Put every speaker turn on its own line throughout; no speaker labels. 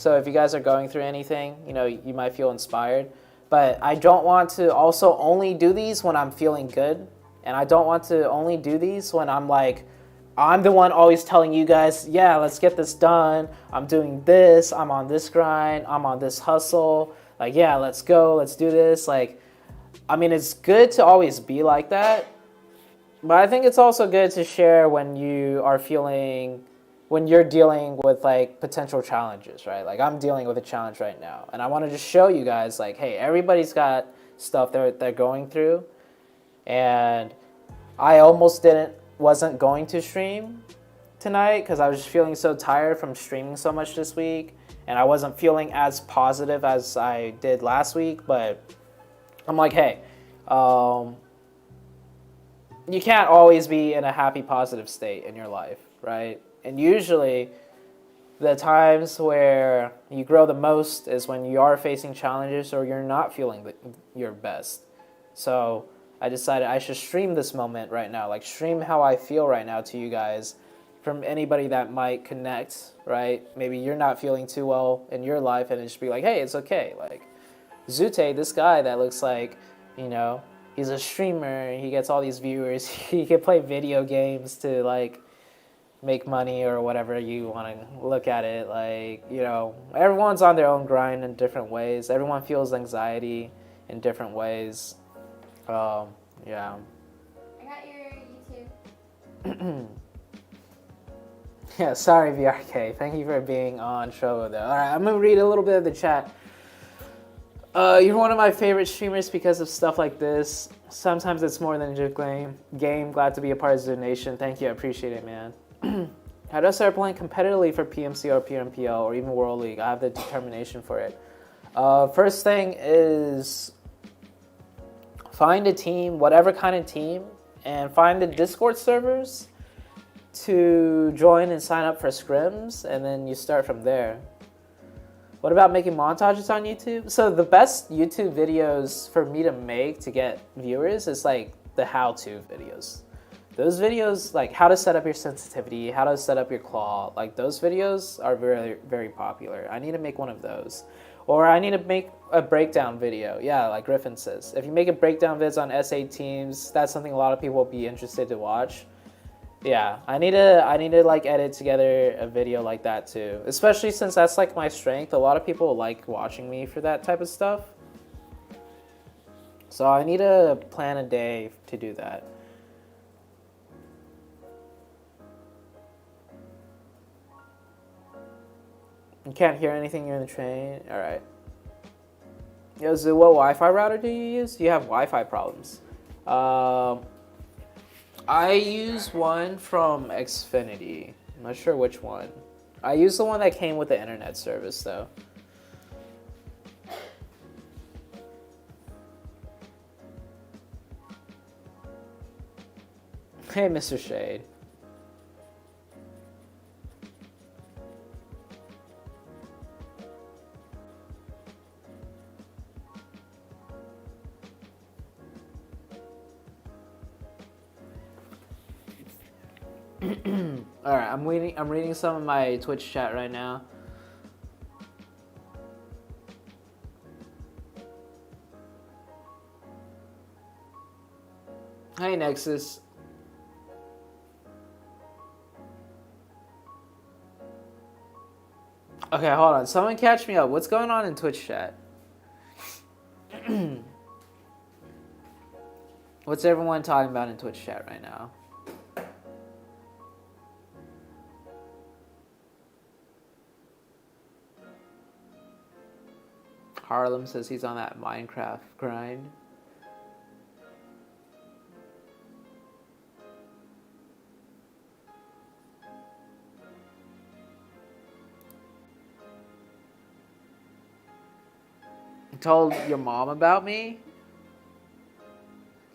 So if you guys are going through anything, you might feel inspired. But I don't want to also only do these when I'm feeling good. And I don't want to only do these when I'm like, I'm the one always telling you guys, yeah, let's get this done. I'm doing this. I'm on this grind. I'm on this hustle. Like, yeah, let's go. Let's do this. Like, I mean, it's good to always be like that. But I think it's also good to share when you're dealing with like potential challenges, right? Like I'm dealing with a challenge right now. And I want to just show you guys like, hey, everybody's got stuff they're going through. And I almost wasn't going to stream tonight because I was just feeling so tired from streaming so much this week. And I wasn't feeling as positive as I did last week. But I'm like, hey, you can't always be in a happy, positive state in your life, right? And usually the times where you grow the most is when you are facing challenges or you're not feeling your best. So I decided I should stream this moment right now, like stream how I feel right now to you guys from anybody that might connect, right? Maybe you're not feeling too well in your life and it just be like, hey, it's okay. Like Zute, this guy that looks like, he's a streamer, he gets all these viewers, he can play video games to like make money or whatever you want to look at it. Like, everyone's on their own grind in different ways. Everyone feels anxiety in different ways. Yeah.
I got your YouTube.
Yeah, sorry, VRK. Thank you for being on show, though. All right, I'm going to read a little bit of the chat. You're one of my favorite streamers because of stuff like this. Sometimes it's more than just game. Glad to be a part of the nation. Thank you. I appreciate it, man. How do I start playing competitively for PMC or PMPL or even World League? I have the determination for it. First thing is find a team, whatever kind of team, and find the Discord servers to join and sign up for scrims, and then you start from there. What about making montages on YouTube? So the best YouTube videos for me to make to get viewers is like the how-to videos. Those videos, like how to set up your sensitivity, how to set up your claw, like those videos are very, very popular. I need to make one of those. Or I need to make a breakdown video. Yeah, like Griffin says. If you make a breakdown vids on SA teams, that's something a lot of people will be interested to watch. Yeah, I need to like edit together a video like that too. Especially since that's like my strength. A lot of people like watching me for that type of stuff. So I need to plan a day to do that. You can't hear anything, you're in the train. All right. Yo, Zoo, what Wi-Fi router do you use? Do you have Wi-Fi problems? I use one from Xfinity. I'm not sure which one. I use the one that came with the internet service, though. Hey, Mr. Shade. All right, I'm reading some of my Twitch chat right now. Hey, Nexus. Okay, hold on. Someone catch me up. What's going on in Twitch chat? What's everyone talking about in Twitch chat right now? Harlem says he's on that Minecraft grind. You told your mom about me?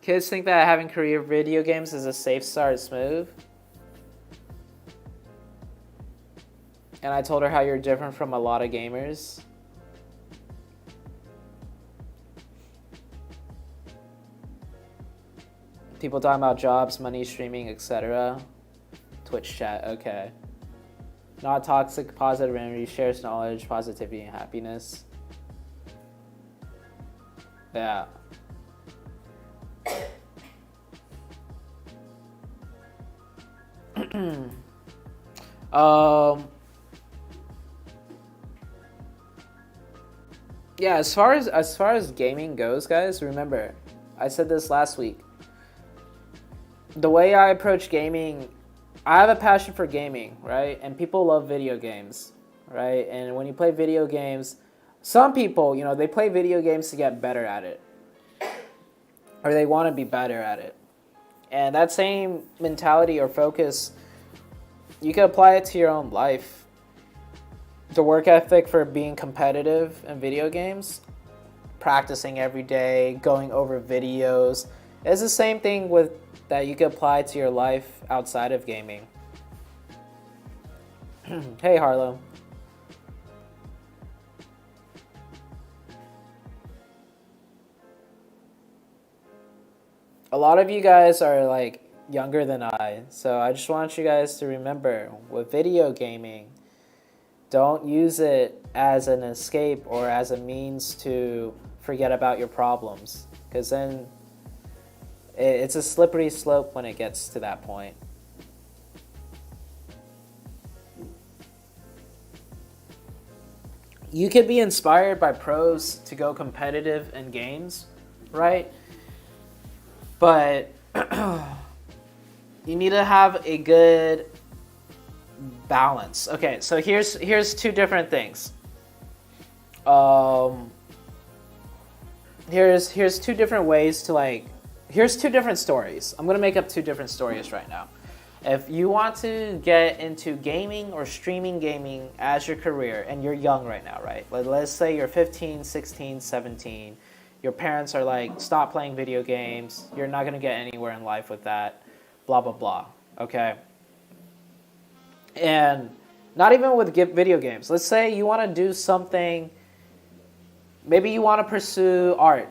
Kids think that having career video games is a safe start move. And I told her how you're different from a lot of gamers. People talking about jobs, money, streaming, etc. Twitch chat, okay. Not toxic, positive energy, shares knowledge, positivity, and happiness. Yeah. Yeah, as far as gaming goes, guys, remember, I said this last week. The way I approach gaming, I have a passion for gaming, right? And people love video games, right? And when you play video games, some people, they play video games to get better at it. Or they want to be better at it. And that same mentality or focus, you can apply it to your own life. The work ethic for being competitive in video games, practicing every day, going over videos, it's the same thing that you can apply to your life outside of gaming. Hey, Harlow. A lot of you guys are like younger than I, so I just want you guys to remember with video gaming, don't use it as an escape or as a means to forget about your problems, because then it's a slippery slope when it gets to that point. You could be inspired by pros to go competitive in games, right? But you need to have a good balance. Okay, so here's two different things. Here's two different ways to here's two different stories. I'm gonna make up two different stories right now. If you want to get into gaming or streaming gaming as your career, and you're young right now, right? Let's say you're 15, 16, 17. Your parents are like, stop playing video games. You're not gonna get anywhere in life with that. Blah, blah, blah. Okay? And not even with video games. Let's say you want to do something. Maybe you want to pursue art,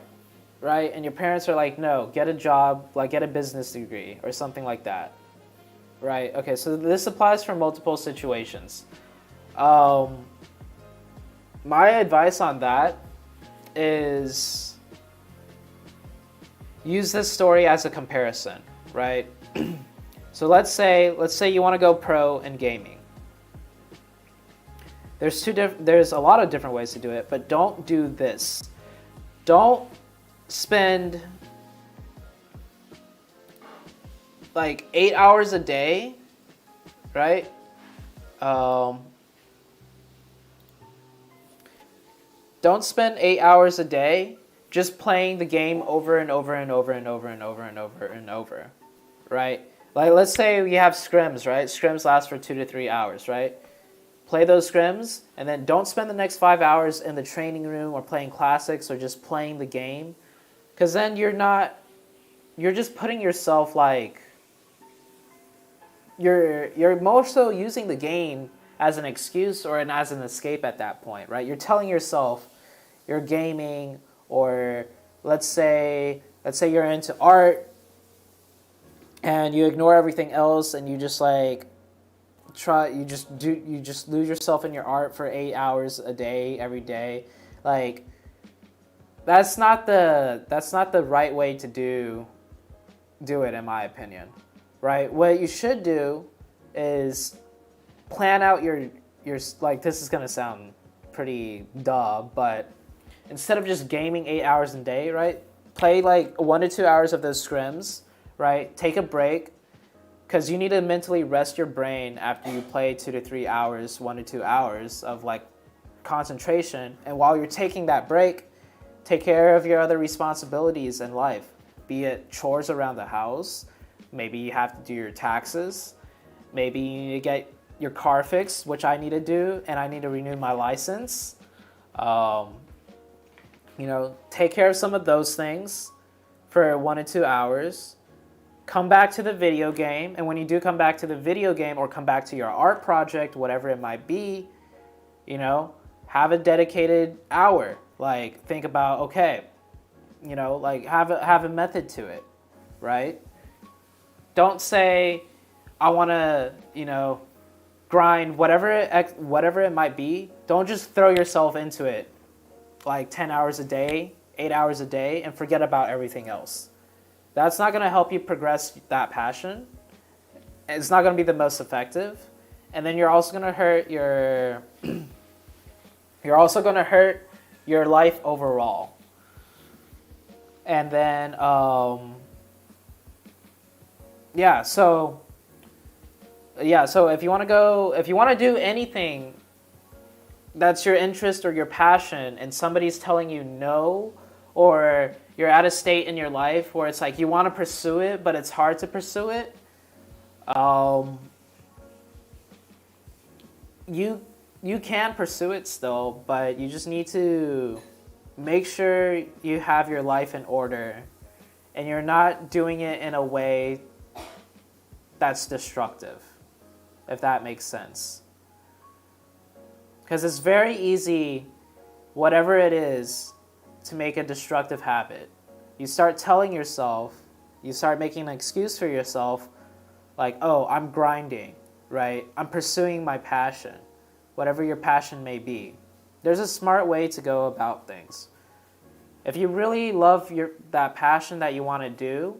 right? And your parents are like, no, get a job, get a business degree or something like that, right? Okay, so this applies for multiple situations. My advice on that is use this story as a comparison, right? So let's say you want to go pro in gaming. There's a lot of different ways to do it, but don't do this. Don't spend 8 hours a day, right? Don't spend 8 hours a day just playing the game over and over and over and over and over and over and over, right? Let's say we have scrims, right? Scrims last for 2 to 3 hours, right? Play those scrims, and then don't spend the next 5 hours in the training room or playing classics or just playing the game, because then you're just putting yourself you're more so using the game as an excuse or as an escape at that point, right? You're telling yourself you're gaming, or let's say you're into art, and you ignore everything else, and you just you just lose yourself in your art for 8 hours a day, every day. That's not the right way to do it, in my opinion, right? What you should do is plan out your this is gonna sound pretty duh, but instead of just gaming 8 hours a day, right? Play 1 to 2 hours of those scrims, right? Take a break, because you need to mentally rest your brain after you play 2 to 3 hours, 1 to 2 hours of concentration. And while you're taking that break, take care of your other responsibilities in life, be it chores around the house. Maybe you have to do your taxes. Maybe you need to get your car fixed, which I need to do, and I need to renew my license. Take care of some of those things for 1 to 2 hours. Come back to the video game, and when you do come back to the video game or come back to your art project, whatever it might be, have a dedicated hour. Think about, okay, have a method to it, right? Don't say, I want to, grind, whatever it might be, don't just throw yourself into it like 10 hours a day, 8 hours a day, and forget about everything else. That's not going to help you progress that passion. It's not going to be the most effective. And then you're also going to hurt your life overall. And then, so if you want to do anything that's your interest or your passion and somebody's telling you no, or you're at a state in your life where it's like you want to pursue it, but it's hard to pursue it, you can pursue it still, but you just need to make sure you have your life in order and you're not doing it in a way that's destructive, if that makes sense. Because it's very easy, whatever it is, to make a destructive habit. You start telling yourself, you start making an excuse for yourself, like, oh, I'm grinding, right? I'm pursuing my passion, whatever your passion may be. There's a smart way to go about things. If you really love that passion that you want to do,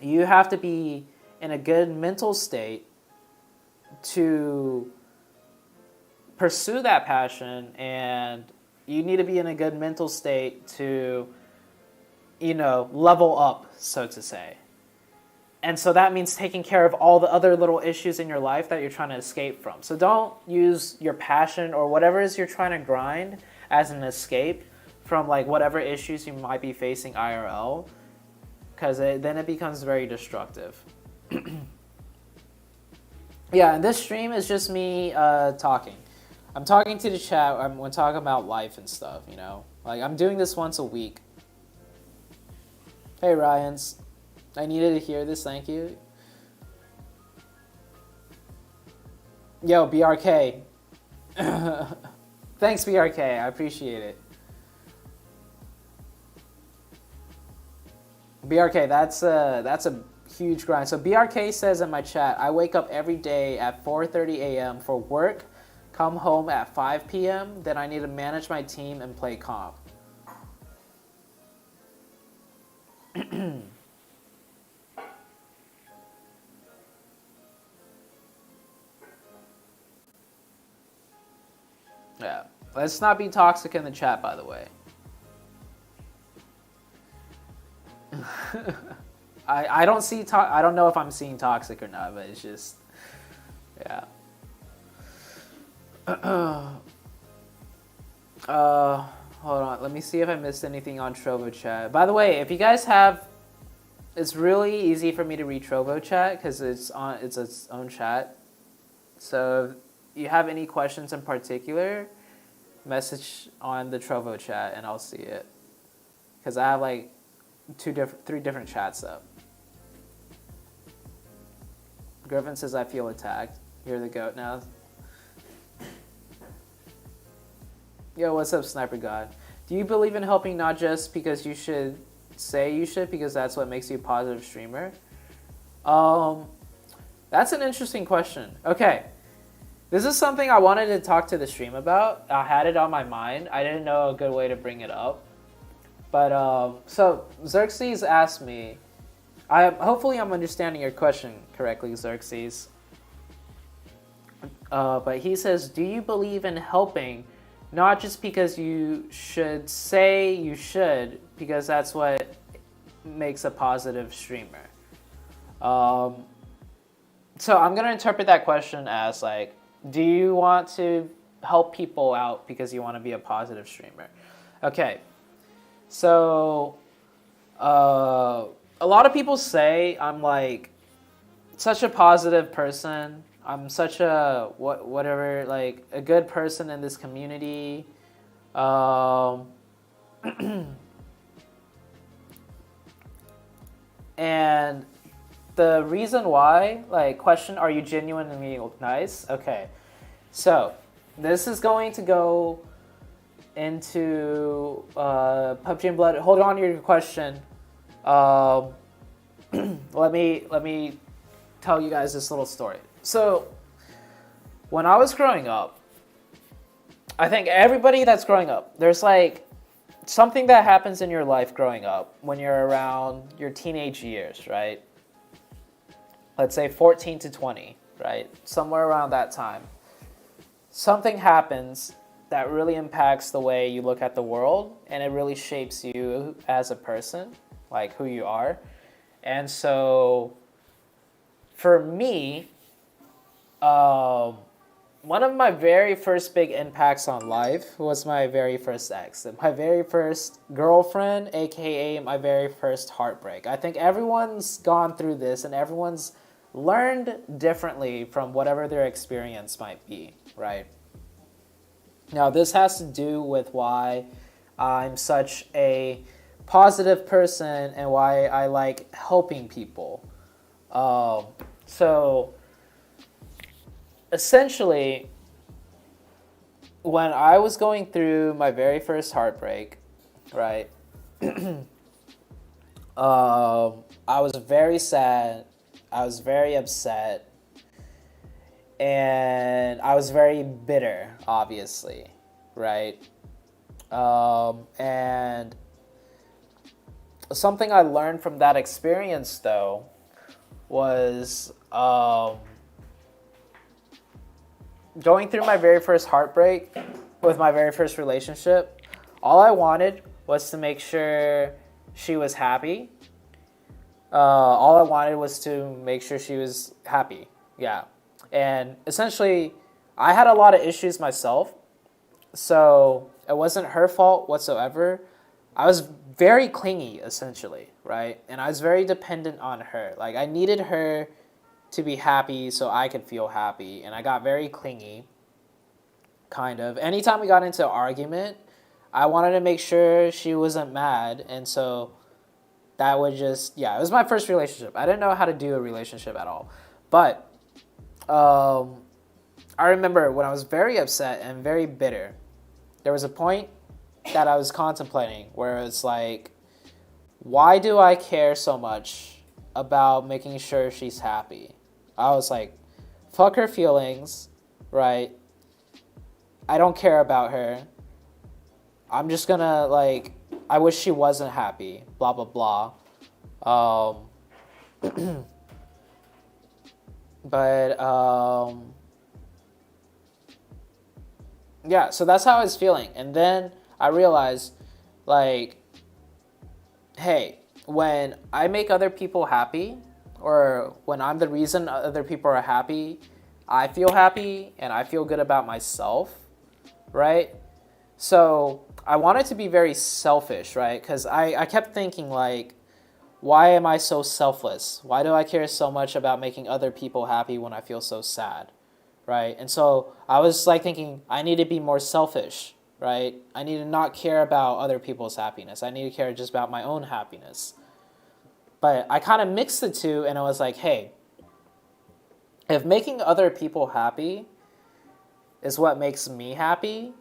you have to be in a good mental state to pursue that passion, and you need to be in a good mental state to, level up, so to say. And so that means taking care of all the other little issues in your life that you're trying to escape from. So don't use your passion or whatever it is you're trying to grind as an escape from like whatever issues you might be facing IRL, because then it becomes very destructive. Yeah, and this stream is just me talking. I'm talking to the chat. We're talking about life and stuff, Like, I'm doing this once a week. Hey, Ryans. I needed to hear this, thank you. Yo, BRK. Thanks, BRK. I appreciate it. BRK, that's a huge grind. So BRK says in my chat, I wake up every day at 4:30 a.m. for work, come home at 5 p.m., then I need to manage my team and play comp. Yeah, let's not be toxic in the chat, by the way. I don't see I don't know if I'm seeing toxic or not, but it's just, yeah. Hold on, let me see if I missed anything on Trovo chat. By the way, if you guys have, it's really easy for me to read Trovo chat because it's its own chat. So if you have any questions in particular, message on the Trovo chat and I'll see it. Because I have like 3 different chats up. Griffin says, I feel attacked. You're the goat now. Yo, what's up, Sniper God? Do you believe in helping not just because you should say you should, because that's what makes you a positive streamer? That's an interesting question. Okay. This is something I wanted to talk to the stream about. I had it on my mind. I didn't know a good way to bring it up. But, so Xerxes asked me, hopefully I'm understanding your question correctly, Xerxes. But he says, do you believe in helping not just because you should say you should, because that's what makes a positive streamer? So I'm going to interpret that question as like, do you want to help people out because you want to be a positive streamer? Okay. So, a lot of people say I'm like such a positive person. I'm such a whatever, like a good person in this community. And the reason why, like, question, are you genuinely nice? Okay, so this is going to go into PUBG and Blood. Hold on to your question. Let me tell you guys this little story. So when I was growing up, I think everybody that's growing up, there's like something that happens in your life growing up when you're around your teenage years, right? Let's say 14 to 20, right? Somewhere around that time. Something happens that really impacts the way you look at the world, and it really shapes you as a person, like who you are. And so for me, one of my very first big impacts on life was my very first ex. My very first girlfriend, aka my very first heartbreak. I think everyone's gone through this and everyone's learned differently from whatever their experience might be, right? Now, this has to do with why I'm such a positive person and why I like helping people. So, essentially, when I was going through my very first heartbreak, right, I was very sad, I was very upset, and I was very bitter, obviously, right? And something I learned from that experience, though, was going through my very first heartbreak with my very first relationship. All I wanted was to make sure she was happy. All I wanted was to make sure she was happy. Yeah. And essentially, I had a lot of issues myself, so it wasn't her fault whatsoever. I was very clingy, essentially, right? And I was very dependent on her. Like, I needed her to be happy so I could feel happy, and I got very clingy, kind of. Anytime we got into an argument, I wanted to make sure she wasn't mad, and so that would just, yeah, it was my first relationship. I didn't know how to do a relationship at all. But I remember when I was very upset and very bitter, there was a point that I was contemplating where it's like, why do I care so much about making sure she's happy? I was like, fuck her feelings, right? I don't care about her. I'm just gonna, like, I wish she wasn't happy, blah, blah, blah. Yeah, so that's how I was feeling. And then I realized, like, hey, when I make other people happy, or when I'm the reason other people are happy, I feel happy and I feel good about myself, right? So I wanted to be very selfish, right? Because I kept thinking, like, why am I so selfless? Why do I care so much about making other people happy when I feel so sad, right? And so I was like thinking, I need to be more selfish, right? I need to not care about other people's happiness. I need to care just about my own happiness. But I kind of mixed the two, and I was like, hey, if making other people happy is what makes me happy,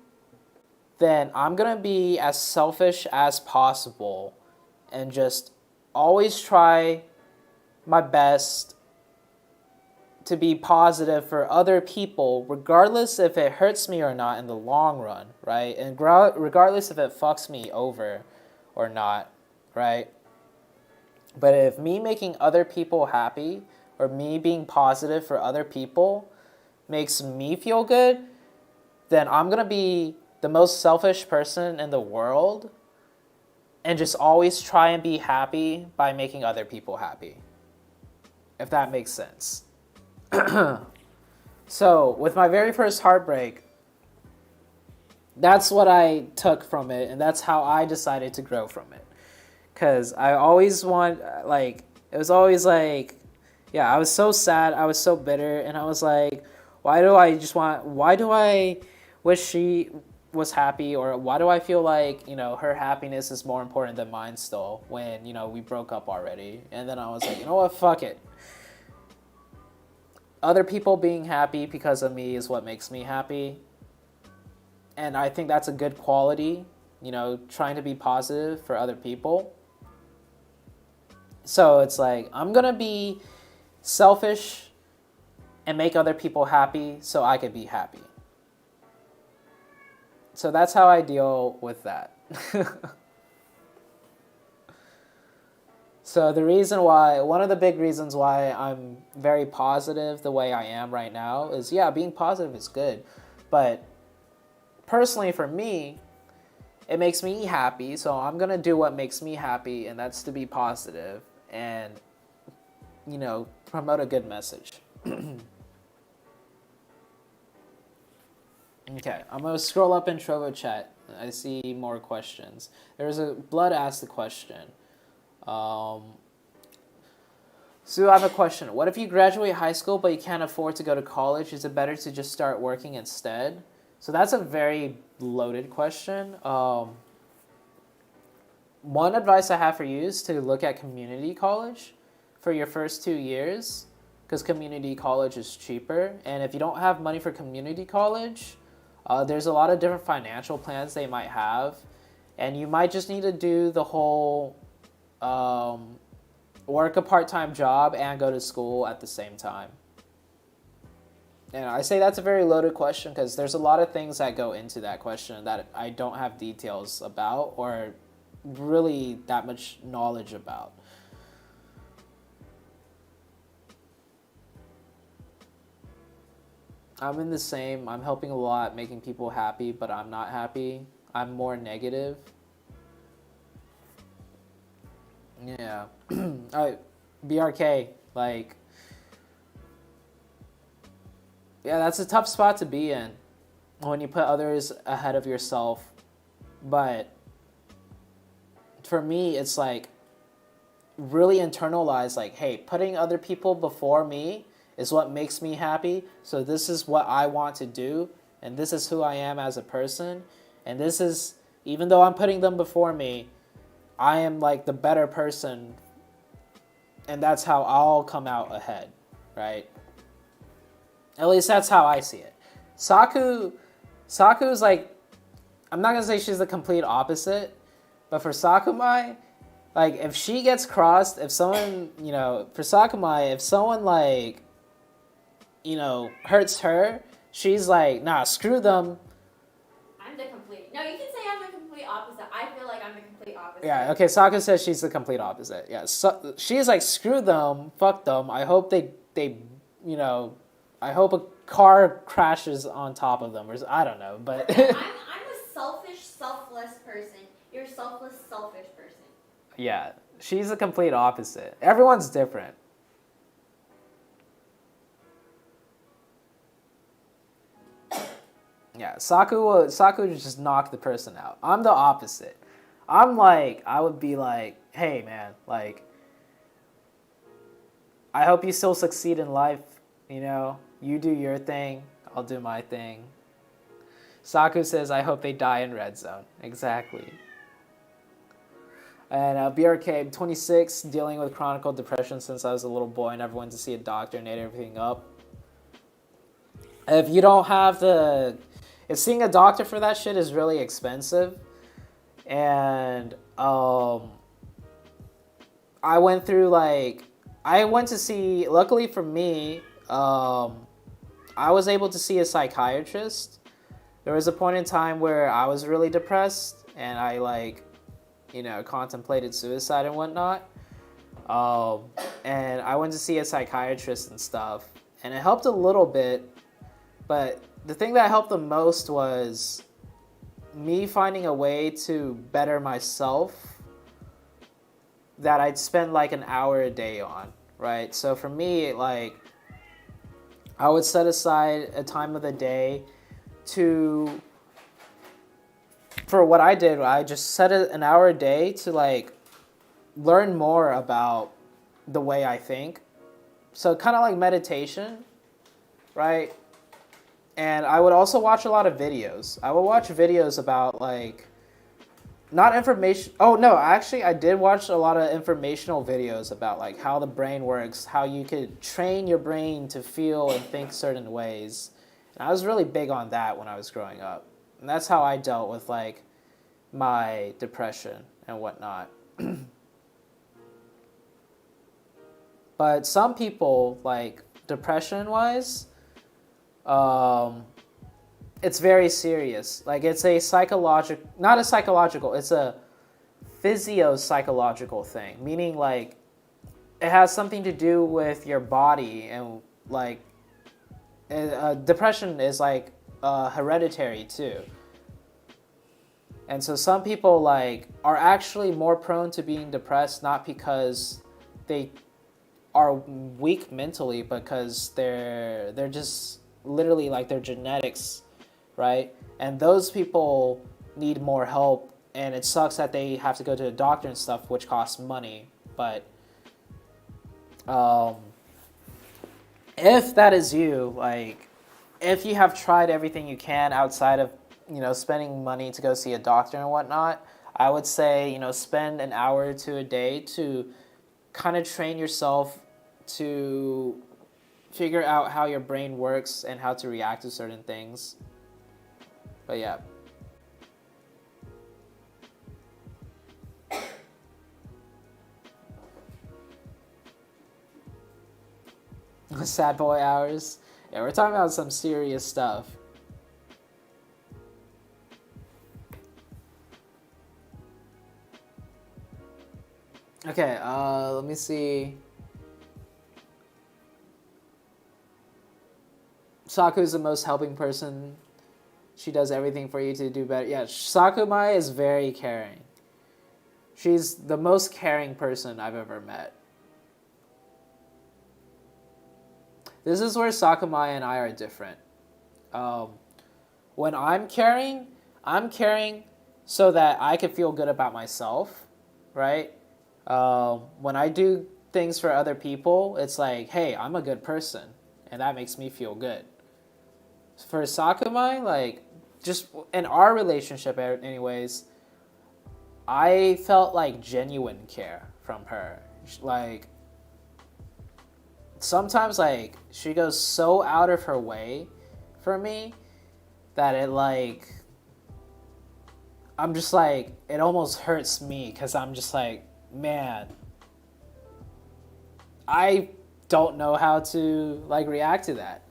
then I'm going to be as selfish as possible and just always try my best to be positive for other people, regardless if it hurts me or not in the long run, right? And regardless if it fucks me over or not, right? But if me making other people happy or me being positive for other people makes me feel good, then I'm going to be the most selfish person in the world and just always try and be happy by making other people happy, if that makes sense. So, with my very first heartbreak, that's what I took from it, and that's how I decided to grow from it. Because I always want, like, it was always like, yeah, I was so sad, I was so bitter, and I was like, why do I wish she was happy, or why do I feel like, her happiness is more important than mine still when, we broke up already? And then I was like, you know what, fuck it. Other people being happy because of me is what makes me happy. And I think that's a good quality, trying to be positive for other people. So it's like, I'm going to be selfish and make other people happy so I could be happy. So that's how I deal with that. So one of the big reasons why I'm very positive the way I am right now is, yeah, being positive is good. But personally for me, it makes me happy. So I'm going to do what makes me happy, and that's to be positive and, promote a good message. Okay, I'm going to scroll up in Trovo chat. I see more questions. There's a Blood asked the question. Sue, I have a question. What if you graduate high school but you can't afford to go to college? Is it better to just start working instead? So that's a very loaded question. One advice I have for you is to look at community college for your first 2 years, because community college is cheaper. And if you don't have money for community college, there's a lot of different financial plans they might have. And you might just need to do the whole work a part-time job and go to school at the same time. And I say that's a very loaded question because there's a lot of things that go into that question that I don't have details about or really that much knowledge about. I'm in the same. I'm helping a lot, making people happy, but I'm not happy. I'm more negative. Yeah. BRK, like, yeah, that's a tough spot to be in when you put others ahead of yourself. But for me, it's like really internalize, like, hey, putting other people before me is what makes me happy. So this is what I want to do, and this is who I am as a person. And this is, even though I'm putting them before me, I am like the better person, and that's how I'll come out ahead, right? At least that's how I see it. Saku's like, I'm not gonna say she's the complete opposite, but for Sakumai, like if she gets crossed, if someone, for Sakumai, if someone like, hurts her, she's like, nah, screw them.
No, you can say I'm the complete opposite. I feel like I'm the complete opposite.
Yeah, okay, Saku says she's the complete opposite. Yeah, so she's like, screw them, fuck them. I hope they I hope a car crashes on top of them, or I don't know, but...
I'm a selfish, selfless person. You're a selfless, selfish person.
Yeah, she's the complete opposite. Everyone's different. Yeah, Saku would just knock the person out. I'm the opposite. I would be like, hey man, like, I hope you still succeed in life, you do your thing, I'll do my thing. Saku says, I hope they die in red zone. Exactly. And BRK, I'm 26, dealing with chronic depression since I was a little boy, never went to see a doctor and ate everything up. If you don't have seeing a doctor for that shit is really expensive. And I went to see, luckily for me, I was able to see a psychiatrist. There was a point in time where I was really depressed and I contemplated suicide and whatnot. And I went to see a psychiatrist and stuff, and it helped a little bit. But the thing that helped the most was me finding a way to better myself that I'd spend like an hour a day on, right? So for me, like, I would set aside a time of the day for what I did. I just set an hour a day to like learn more about the way I think. So kind of like meditation, right? And I would also watch a lot of videos. I would watch videos about like, not information. Oh no, actually I did watch a lot of informational videos about like how the brain works, how you could train your brain to feel and think certain ways. And I was really big on that when I was growing up. And that's how I dealt with like my depression and whatnot. But some people, like depression wise, it's very serious. Like it's a not a psychological, it's a physio-psychological thing, meaning like it has something to do with your body, and like depression is like hereditary too. And so some people like are actually more prone to being depressed, not because they are weak mentally, because they're just literally like their genetics, right? And those people need more help, and it sucks that they have to go to a doctor and stuff, which costs money. But if that is you, like if you have tried everything you can outside of, you know, spending money to go see a doctor and whatnot, I would say, you know, spend an hour to a day to kind of train yourself to figure out how your brain works and how to react to certain things. But yeah. Sad boy hours. Yeah, we're talking about some serious stuff. Okay, let me see. Saku's the most helping person. She does everything for you to do better. Yeah, Sakumai is very caring. She's the most caring person I've ever met. This is where Sakumai and I are different. When I'm caring so that I can feel good about myself, right? When I do things for other people, it's like, hey, I'm a good person, and that makes me feel good. For Sakumai, like, just in our relationship anyways, I felt like genuine care from her. Like, sometimes, like, she goes so out of her way for me that it, like, I'm just like, it almost hurts me, because I'm just like, man, I don't know how to, like, react to that.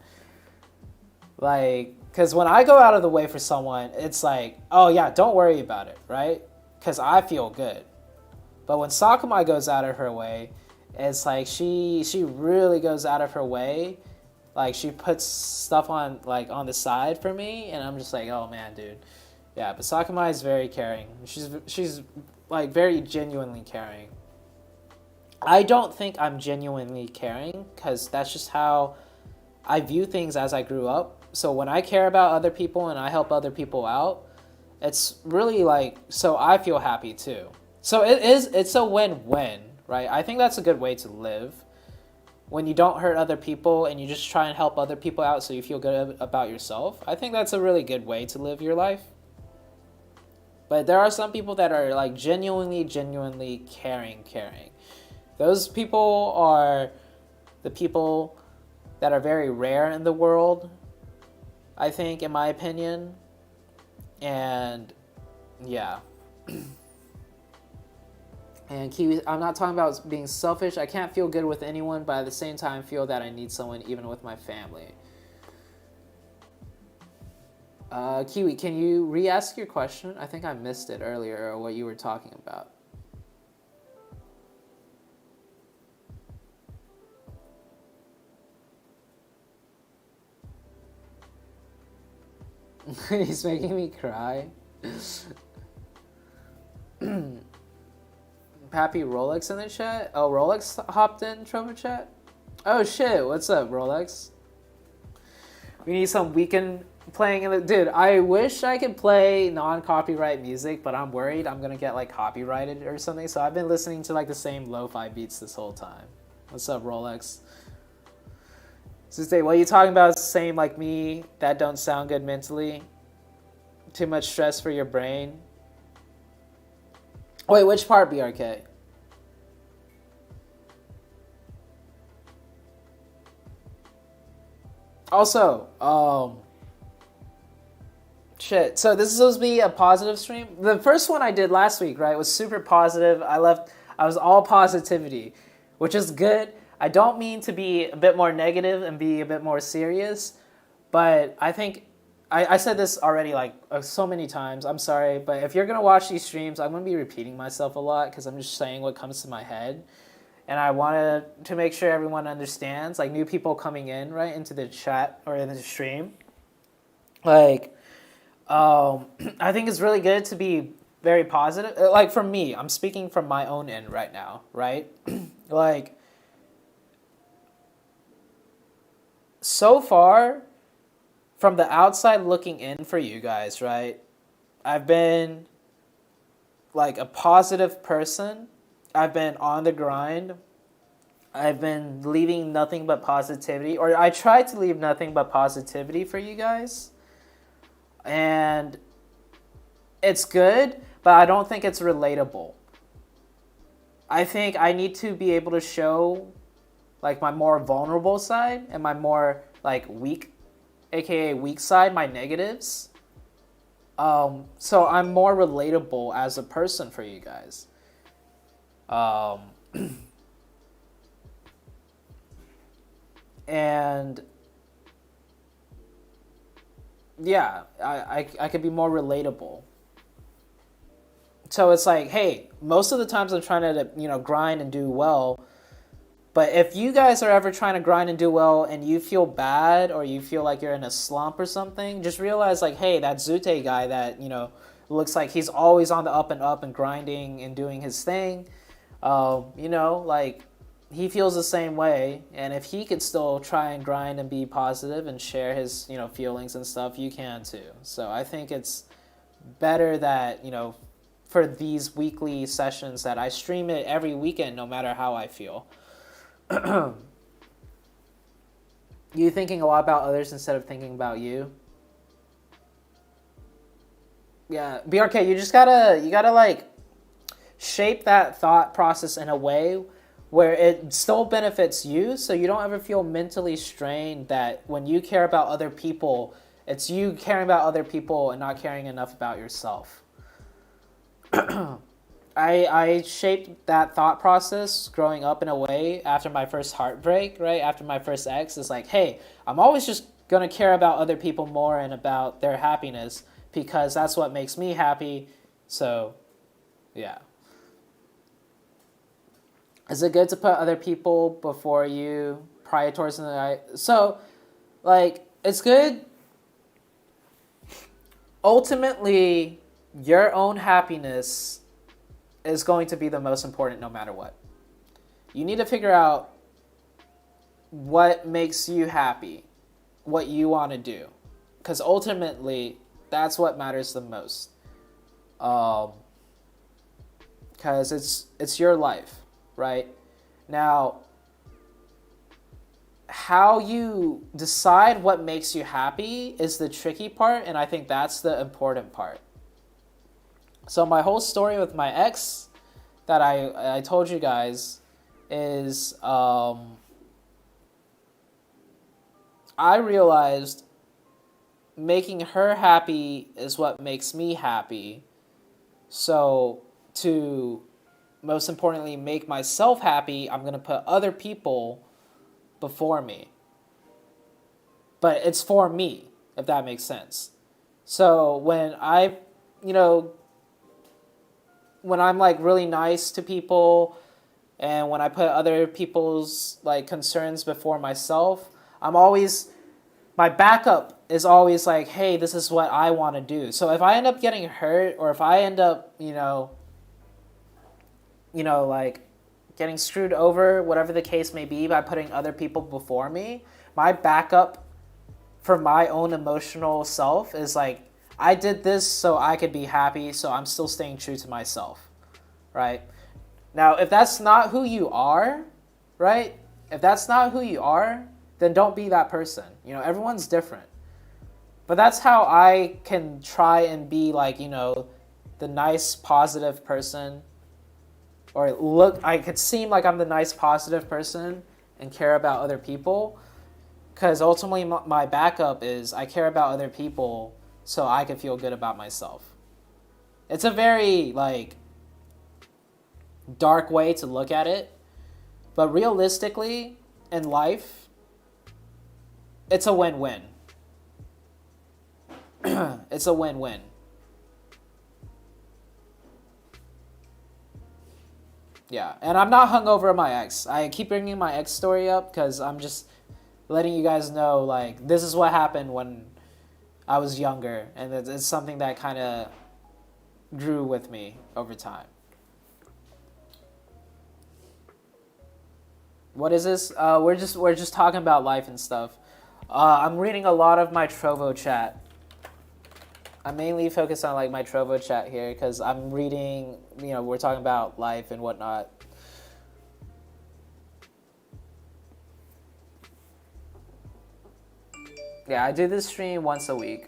Like, because when I go out of the way for someone, it's like, oh yeah, don't worry about it, right? Because I feel good. But when Sakumai goes out of her way, it's like she really goes out of her way. Like, she puts stuff on, like, on the side for me, and I'm just like, oh man, dude. Yeah, but Sakumai is very caring. She's like very genuinely caring. I don't think I'm genuinely caring, because that's just how I view things as I grew up. So when I care about other people and I help other people out, it's really like, so I feel happy too. So it's a win-win, right? I think that's a good way to live. When you don't hurt other people and you just try and help other people out so you feel good about yourself, I think that's a really good way to live your life. But there are some people that are like genuinely caring. Those people are the people that are very rare in the world, I think, in my opinion. And yeah. And Kiwi, I'm not talking about being selfish. I can't feel good with anyone, but at the same time feel that I need someone even with my family. Kiwi, can you re-ask your question? I think I missed it earlier, or what you were talking about. He's making me cry. Happy Rolex in the chat? Oh, Rolex hopped in Trovo chat? Oh shit, what's up, Rolex? We need some weekend playing in the... Dude, I wish I could play non-copyright music, but I'm worried I'm gonna get like copyrighted or something, so I've been listening to like the same lo-fi beats this whole time. What's up, Rolex? Tuesday, what are you talking about? Same like me, that don't sound good mentally. Too much stress for your brain. Wait, which part, BRK? Also, shit. So this is supposed to be a positive stream. The first one I did last week, right, was super positive. I was all positivity, which is good. I don't mean to be a bit more negative and be a bit more serious, but I think I said this already like so many times. I'm sorry, but if you're going to watch these streams, I'm going to be repeating myself a lot because I'm just saying what comes to my head. And I wanted to make sure everyone understands, like new people coming in, right, into the chat or in the stream. Like, I think it's really good to be very positive. Like for me, I'm speaking from my own end right now, right? Like, so far, from the outside looking in for you guys, right? I've been like a positive person. I've been on the grind. I've been leaving nothing but positivity, or I try to leave nothing but positivity for you guys. And it's good, but I don't think it's relatable. I think I need to be able to show like my more vulnerable side and my more like weak, aka weak side, my negatives. So I'm more relatable as a person for you guys. And yeah, I could be more relatable. So it's like, hey, most of the times I'm trying to, grind and do well. But if you guys are ever trying to grind and do well and you feel bad or you feel like you're in a slump or something, just realize like, hey, that Zute guy that, looks like he's always on the up and grinding and doing his thing, like he feels the same way. And if he could still try and grind and be positive and share his, feelings and stuff, you can too. So I think it's better that, for these weekly sessions that I stream it every weekend, no matter how I feel. You thinking a lot about others instead of thinking about you? Yeah, BRK, you gotta like shape that thought process in a way where it still benefits you, so you don't ever feel mentally strained that when you care about other people, it's you caring about other people and not caring enough about yourself. I shaped that thought process growing up in a way after my first heartbreak, right? After my first ex, is like, hey, I'm always just going to care about other people more and about their happiness because that's what makes me happy. So, yeah. Is it good to put other people before you prior towards the... So, like, it's good. Ultimately, your own happiness is going to be the most important no matter what. You need to figure out what makes you happy, what you want to do. Because ultimately, that's what matters the most. Because it's your life, right? Now, how you decide what makes you happy is the tricky part, and I think that's the important part. So my whole story with my ex that I told you guys is I realized making her happy is what makes me happy. So to most importantly make myself happy, I'm going to put other people before me. But it's for me, if that makes sense. So when when I'm like really nice to people and when I put other people's like concerns before myself, my backup is always like, hey, this is what I want to do. So if I end up getting hurt or if I end up, like getting screwed over, whatever the case may be, by putting other people before me, my backup for my own emotional self is like, I did this so I could be happy, so I'm still staying true to myself, right? Now, if that's not who you are, right? If that's not who you are, then don't be that person. Everyone's different. But that's how I can try and be like, the nice, positive person. Or I could seem like I'm the nice, positive person and care about other people. Because ultimately my backup is I care about other people so I can feel good about myself. It's a very, like, dark way to look at it. But realistically, in life, it's a win-win. It's a win-win. Yeah, and I'm not hung over my ex. I keep bringing my ex story up because I'm just letting you guys know, like, this is what happened when I was younger, and it's something that kind of grew with me over time. What is this? We're just talking about life and stuff. I'm reading a lot of my Trovo chat. I mainly focus on like my Trovo chat here because I'm reading, we're talking about life and whatnot. Yeah, I do this stream once a week.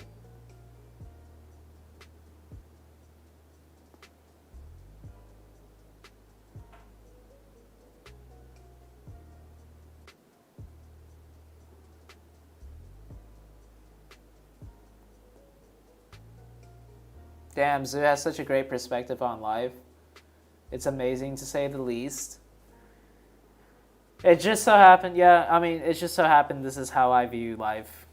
Damn, Zoo has such a great perspective on life. It's amazing to say the least. It just so happened, this is how I view life.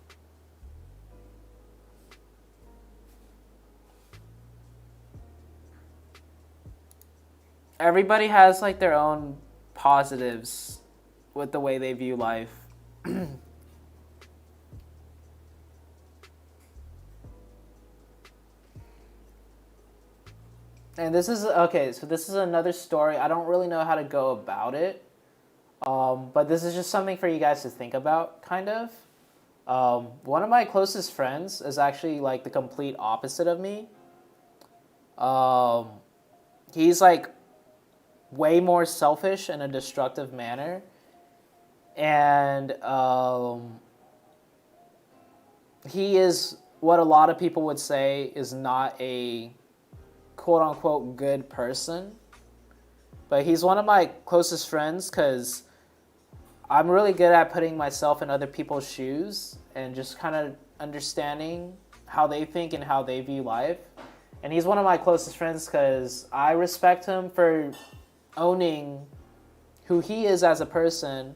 Everybody has like their own positives with the way they view life. And this is, okay, so this is another story. I don't really know how to go about it. But this is just something for you guys to think about, kind of. One of my closest friends is actually like the complete opposite of me. He's like way more selfish in a destructive manner. And he is what a lot of people would say is not a quote-unquote good person. But he's one of my closest friends because I'm really good at putting myself in other people's shoes and just kind of understanding how they think and how they view life. And he's one of my closest friends because I respect him for owning who he is as a person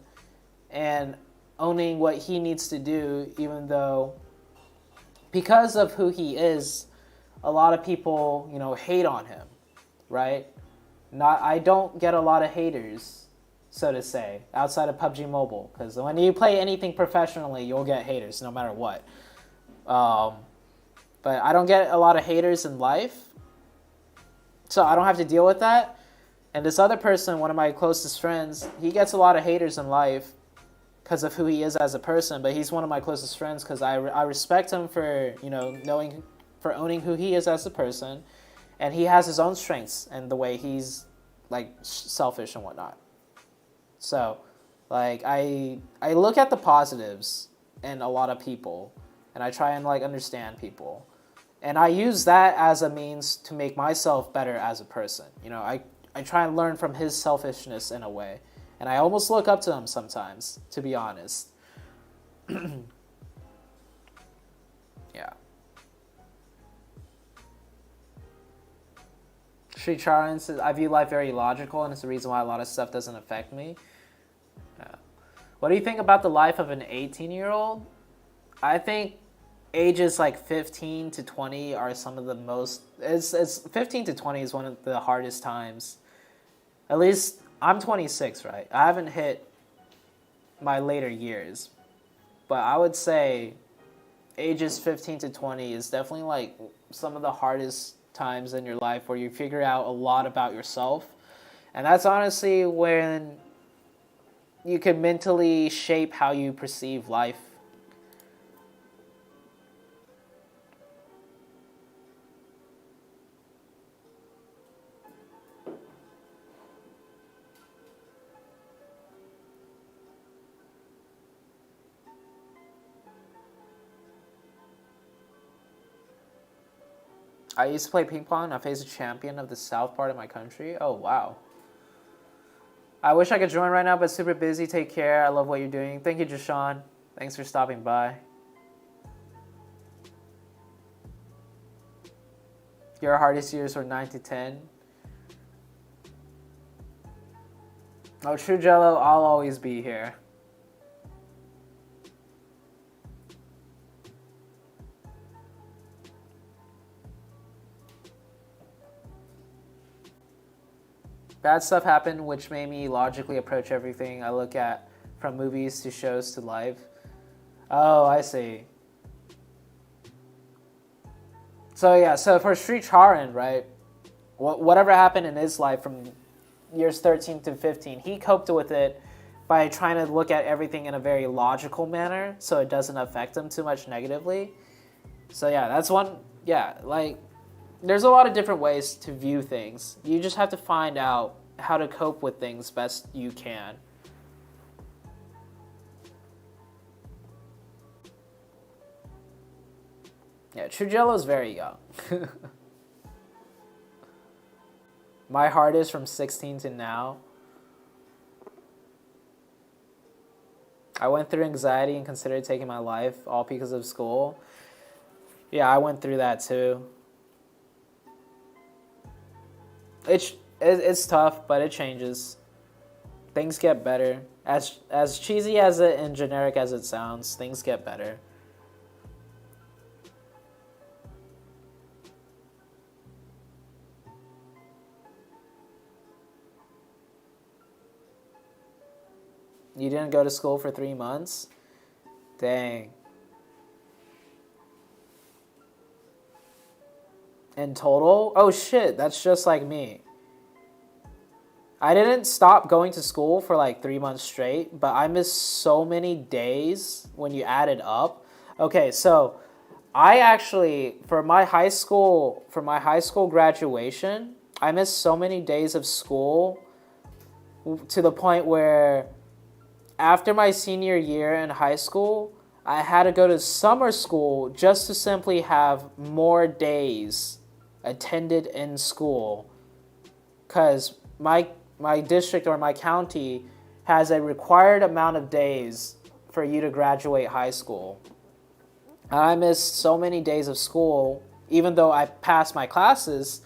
and owning what he needs to do, even though because of who he is, a lot of people, hate on him, right? I don't get a lot of haters, so to say, outside of PUBG Mobile, because when you play anything professionally, you'll get haters no matter what. But I don't get a lot of haters in life, so I don't have to deal with that. And this other person, one of my closest friends, he gets a lot of haters in life because of who he is as a person, but he's one of my closest friends because I respect him for, for owning who he is as a person, and he has his own strengths and the way he's like selfish and whatnot. So, like I look at the positives in a lot of people, and I try and like understand people, and I use that as a means to make myself better as a person. I try and learn from his selfishness in a way, and I almost look up to him sometimes, to be honest. Yeah. Sri Charan says, I view life very logical, and it's the reason why a lot of stuff doesn't affect me. What do you think about the life of an 18-year-old? I think ages like 15 to 20 are some of the most... 15 to 20 is one of the hardest times. At least, I'm 26, right? I haven't hit my later years. But I would say ages 15 to 20 is definitely like some of the hardest times in your life where you figure out a lot about yourself. And that's honestly when you can mentally shape how you perceive life. I used to play ping pong. I faced a champion of the south part of my country. Oh, wow. I wish I could join right now, but super busy. Take care. I love what you're doing. Thank you, Jashawn. Thanks for stopping by. Your hardest years were 9 to 10. Oh, True Jello, I'll always be here. Bad stuff happened, which made me logically approach everything I look at, from movies to shows to life. Oh, I see. So yeah, so for Street Charin, right, whatever happened in his life from years 13 to 15, he coped with it by trying to look at everything in a very logical manner so it doesn't affect him too much negatively. So yeah, that's one, yeah, like, there's a lot of different ways to view things. You just have to find out how to cope with things best you can. Yeah, Trujillo's very young. My heart is from 16 to now. I went through anxiety and considered taking my life, all because of school. Yeah, I went through that too. It's tough, but it changes. Things get better. As cheesy as it and generic as it sounds, things get better. You didn't go to school for 3 months? Dang. In total? Oh shit, that's just like me. I didn't stop going to school for like 3 months straight, but I missed so many days when you add it up. Okay, so I actually, for my high school graduation, I missed so many days of school to the point where after my senior year in high school, I had to go to summer school just to simply have more days attended in school, because my district or my county has a required amount of days for you to graduate high school. And I missed so many days of school, even though I passed my classes,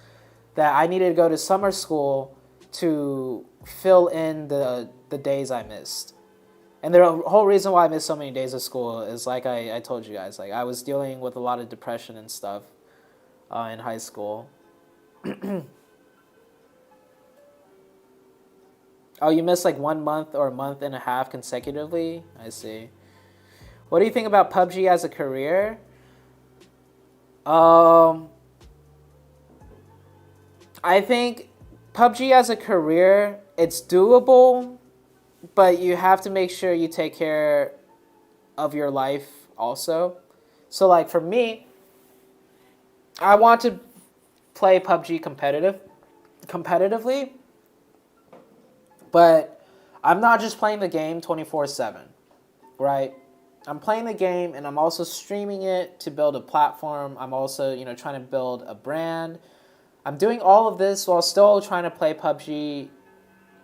that I needed to go to summer school to fill in the days I missed. And the whole reason why I missed so many days of school is, like I told you guys, like I was dealing with a lot of depression and stuff in high school. Oh, you missed like 1 month or a month and a half consecutively? I see. What do you think about PUBG as a career? I think PUBG as a career, it's doable, but you have to make sure you take care of your life also. So like for me, I want to play PUBG competitively, but I'm not just playing the game 24/7, right? I'm playing the game and I'm also streaming it to build a platform. I'm also, trying to build a brand. I'm doing all of this while still trying to play PUBG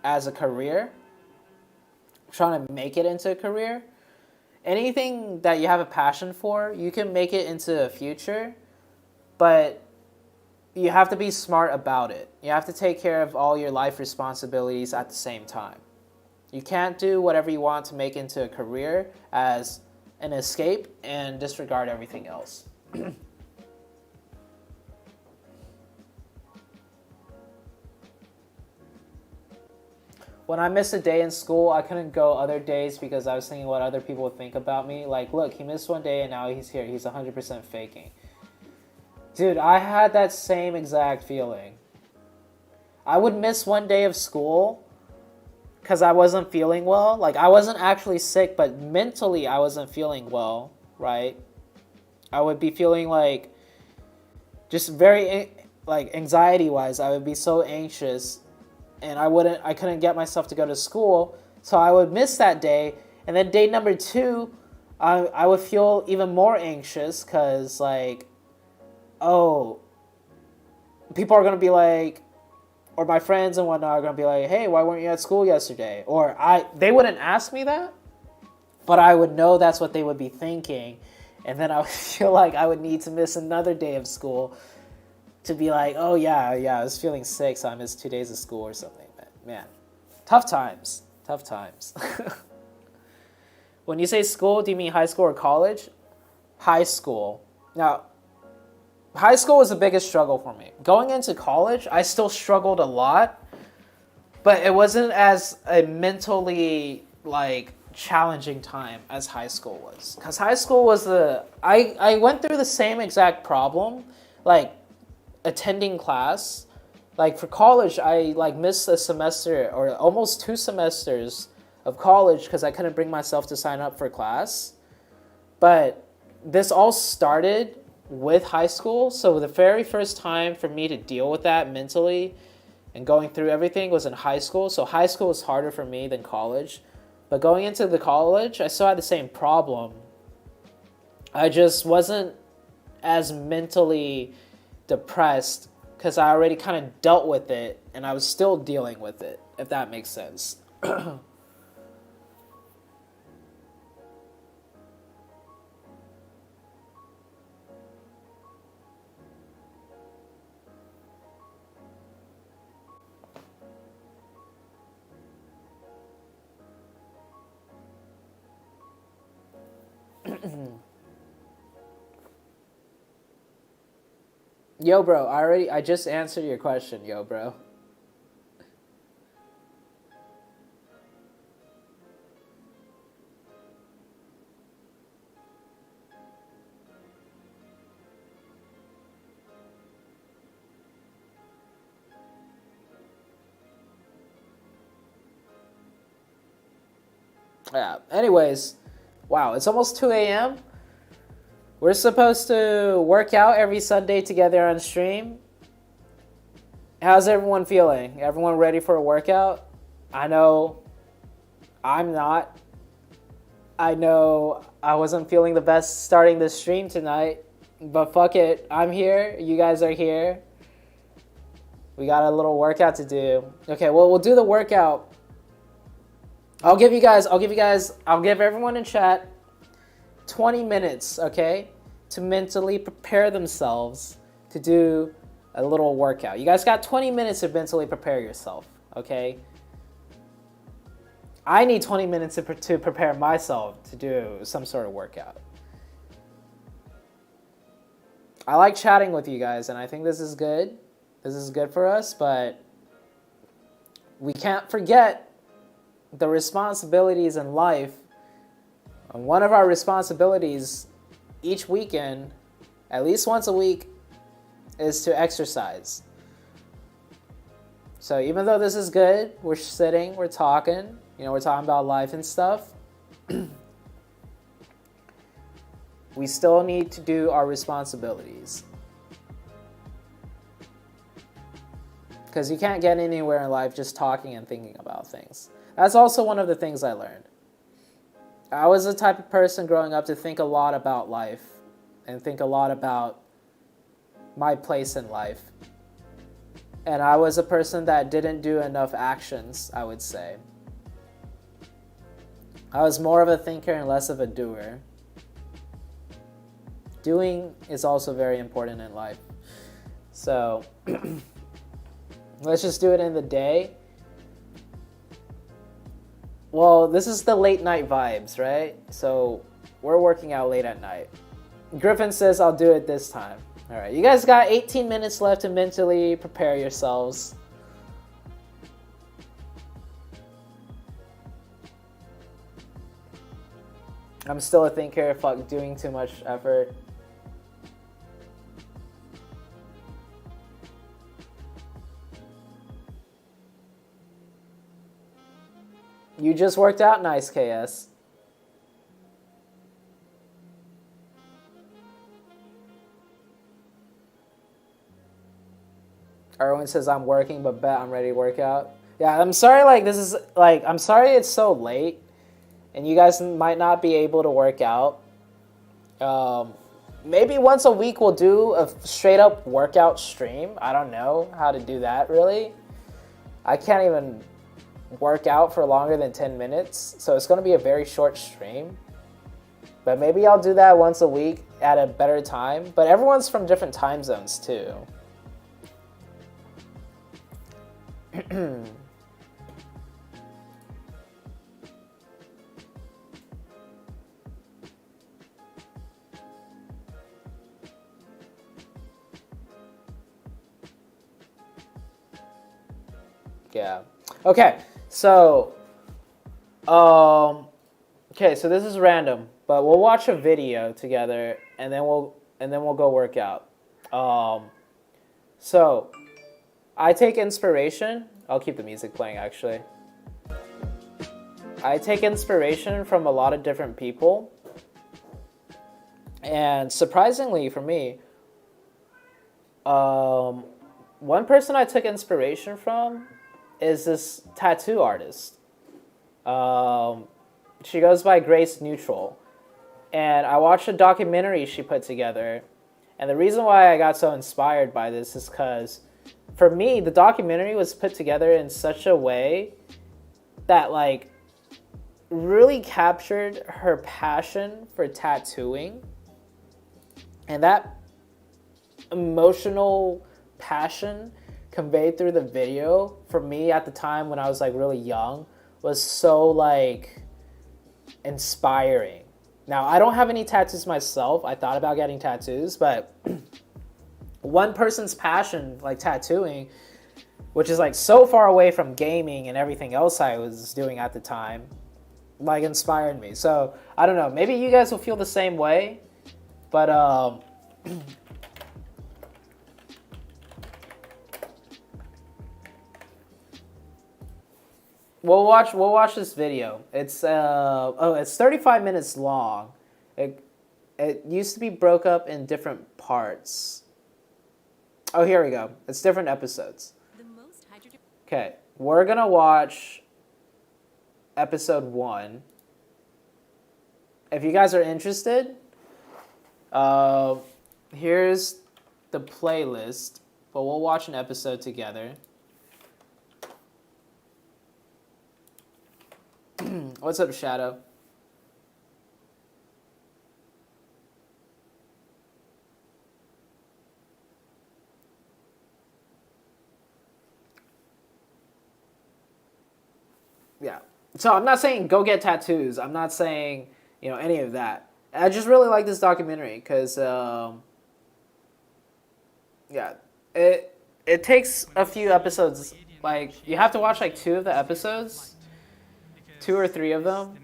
as a career, trying to make it into a career. Anything that you have a passion for, you can make it into a future, but you have to be smart about it. You have to take care of all your life responsibilities at the same time. You can't do whatever you want to make into a career as an escape and disregard everything else. When I missed a day in school, I couldn't go other days because I was thinking what other people would think about me. Like, look, he missed one day and now he's here. He's 100% faking. Dude, I had that same exact feeling. I would miss one day of school because I wasn't feeling well. Like, I wasn't actually sick, but mentally I wasn't feeling well, right? I would be feeling like, just very, like, anxiety-wise, I would be so anxious, and I couldn't get myself to go to school, so I would miss that day, and then day number 2, I would feel even more anxious, because, like, oh, people are going to be like, or my friends and whatnot are going to be like, hey, why weren't you at school yesterday? Or they wouldn't ask me that, but I would know that's what they would be thinking. And then I would feel like I would need to miss another day of school to be like, oh yeah, I was feeling sick, so I missed 2 days of school or something. Man, Tough times. Tough times. When you say school, do you mean high school or college? High school. Now, high school was the biggest struggle for me. Going into college, I still struggled a lot, but it wasn't as a mentally like challenging time as high school was. Because high school was I went through the same exact problem, like attending class. Like for college, I like missed a semester or almost 2 semesters of college because I couldn't bring myself to sign up for class. But this all started with high school. So the very first time for me to deal with that mentally and going through everything was in high school. So high school was harder for me than college. But going into the college, I still had the same problem. I just wasn't as mentally depressed because I already kind of dealt with it and I was still dealing with it, if that makes sense. Yo, bro, I just answered your question, yo, bro. Yeah, anyways, wow, it's almost 2 a.m. We're supposed to work out every Sunday together on stream. How's everyone feeling? Everyone ready for a workout? I know I'm not. I know I wasn't feeling the best starting this stream tonight, but fuck it. I'm here. You guys are here. We got a little workout to do. Okay, well, we'll do the workout. I'll give everyone in chat 20 minutes, okay, to mentally prepare themselves to do a little workout. You guys got 20 minutes to mentally prepare yourself, okay? I need 20 minutes to prepare myself to do some sort of workout. I like chatting with you guys, and I think this is good. This is good for us, but we can't forget the responsibilities in life. And one of our responsibilities each weekend, at least once a week, is to exercise. So even though this is good, we're sitting, we're talking, we're talking about life and stuff, we still need to do our responsibilities. Because you can't get anywhere in life just talking and thinking about things. That's also one of the things I learned. I was the type of person growing up to think a lot about life and think a lot about my place in life. And I was a person that didn't do enough actions, I would say. I was more of a thinker and less of a doer. Doing is also very important in life. So let's just do it in the day. Well, this is the late night vibes, right? So we're working out late at night. Griffin says I'll do it this time. All right, you guys got 18 minutes left to mentally prepare yourselves. I'm still a thinker, fuck doing too much effort. You just worked out nice, KS. Erwin says I'm working, but bet I'm ready to work out. Yeah, I'm sorry, I'm sorry it's so late, and you guys might not be able to work out. Maybe once a week we'll do a straight up workout stream. I don't know how to do that, really. I can't even work out for longer than 10 minutes, so it's going to be a very short stream. But maybe I'll do that once a week at a better time. But everyone's from different time zones too. Yeah. Okay. So, okay. So this is random, but we'll watch a video together, and then we'll go work out. So, I take inspiration. I'll keep the music playing actually. I take inspiration from a lot of different people. And surprisingly for me, one person I took inspiration from is this tattoo artist. She goes by Grace Neutral. And I watched a documentary she put together. And the reason why I got so inspired by this is because, for me, the documentary was put together in such a way that, like, really captured her passion for tattooing. And that emotional passion conveyed through the video, for me at the time when I was, like, really young, was so, like, inspiring. Now, I don't have any tattoos myself. I thought about getting tattoos, but one person's passion, like tattooing, which is like so far away from gaming and everything else I was doing at the time, like inspired me. So, I don't know. Maybe you guys will feel the same way, but we'll watch this video. It's it's 35 minutes long. It used to be broke up in different parts. Oh, here we go. It's different episodes. Okay, we're gonna watch episode 1. If you guys are interested, here's the playlist, but we'll watch an episode together. What's up, Shadow? Yeah. So I'm not saying go get tattoos. I'm not saying, any of that. I just really like this documentary because, yeah, it takes a few episodes. Like, you have to watch like 2 of the episodes. 2 or 3 of them.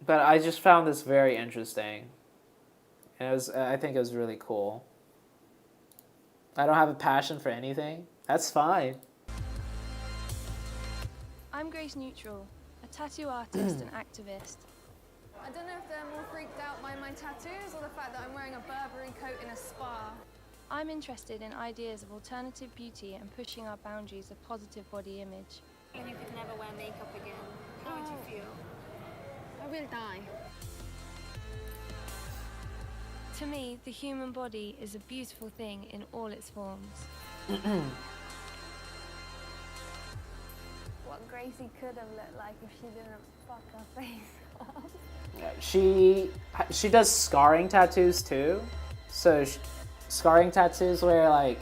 But I just found this very interesting. And I think it was really cool. I don't have a passion for anything. That's fine.
I'm Grace Neutral, a tattoo artist and activist.
I don't know if they're more freaked out by my tattoos or the fact that I'm wearing a Burberry coat in a spa.
I'm interested in ideas of alternative beauty and pushing our boundaries of positive body image.
And you could never wear makeup again, how would you feel?
I will die.
To me, the human body is a beautiful thing in all its forms.
What Gracie could have looked like if she didn't fuck her face off.
Yeah, she does scarring tattoos too. So scarring tattoos where like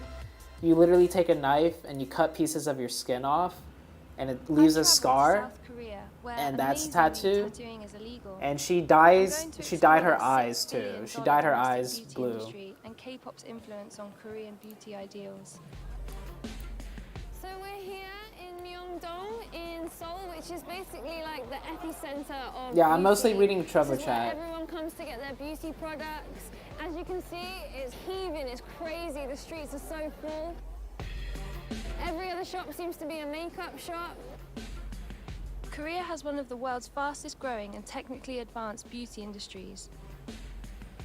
you literally take a knife and you cut pieces of your skin off and it leaves a scar.
South Korea, where
and that's a tattoo.
Tattooing is illegal.
And she dyed her eyes too. She dyed her eyes blue.
And K-pop's influence on Korean beauty ideals.
So we're here in Myeongdong in Seoul, which is basically like the epicenter of
Yeah, I'm mostly
beauty.
reading the Trevor
This is where
chat.
everyone comes to get their beauty products. As you can see, it's heaving, it's crazy. The streets are so full. Every other shop seems to be a makeup shop.
Korea has one of the world's fastest growing and technically advanced beauty industries.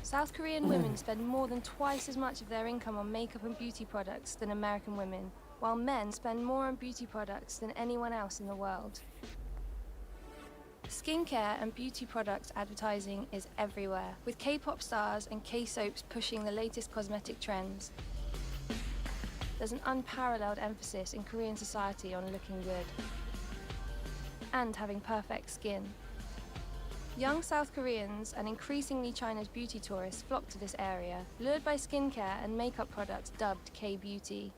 South Korean women spend more than twice as much of their income on makeup and beauty products than American women, while men spend more on beauty products than anyone else in the world. Skincare and beauty product advertising is everywhere, with K-pop stars and K-soaps pushing the latest cosmetic trends. There's an unparalleled emphasis in Korean society on looking good and having perfect skin. Young South Koreans and increasingly China's beauty tourists flock to this area, lured by skincare and makeup products dubbed K-beauty.